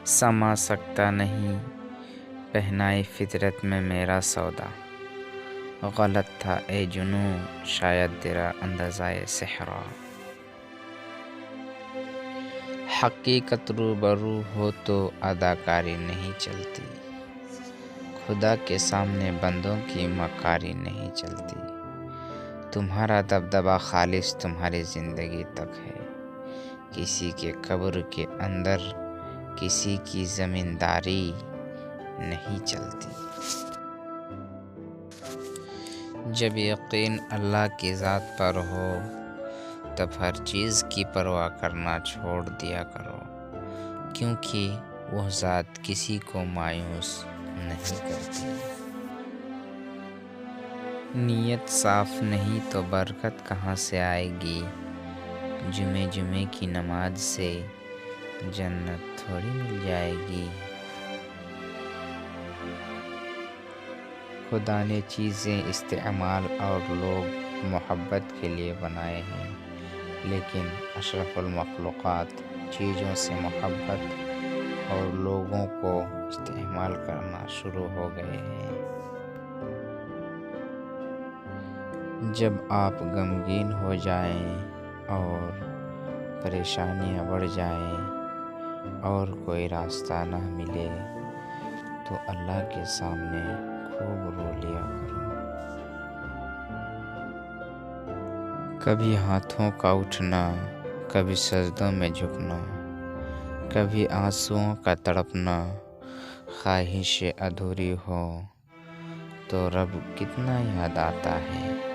سما سکتا نہیں پہنائے فطرت میں میرا سودا، غلط تھا اے جنوں شاید تیرا اندازۂ صحرا۔ حقیقت روبرو ہو تو اداکاری نہیں چلتی، خدا کے سامنے بندوں کی مکاری نہیں چلتی۔ تمہارا دبدبا خالص تمہاری زندگی تک ہے، کسی کے قبر کے اندر کسی کی زمینداری نہیں چلتی۔ جب یقین اللہ کی ذات پر ہو تب ہر چیز کی پرواہ کرنا چھوڑ دیا کرو، کیونکہ وہ ذات کسی کو مایوس نہیں کرتی۔ نیت صاف نہیں تو برکت کہاں سے آئے گی، جمعے کی نماز سے جنت تھوڑی مل جائے گی۔ خدا نے چیزیں استعمال اور لوگ محبت کے لیے بنائے ہیں، لیکن اشرف المخلوقات چیزوں سے محبت اور لوگوں کو استعمال کرنا شروع ہو گئے ہیں۔ جب آپ غمگین ہو جائیں اور پریشانیاں بڑھ جائیں اور کوئی راستہ نہ ملے تو اللہ کے سامنے خوب رو لیا کرو۔ کبھی ہاتھوں کا اٹھنا، کبھی سجدوں میں جھکنا، کبھی آنسوؤں کا تڑپنا، خواہشیں ادھوری ہو تو رب کتنا یاد آتا ہے۔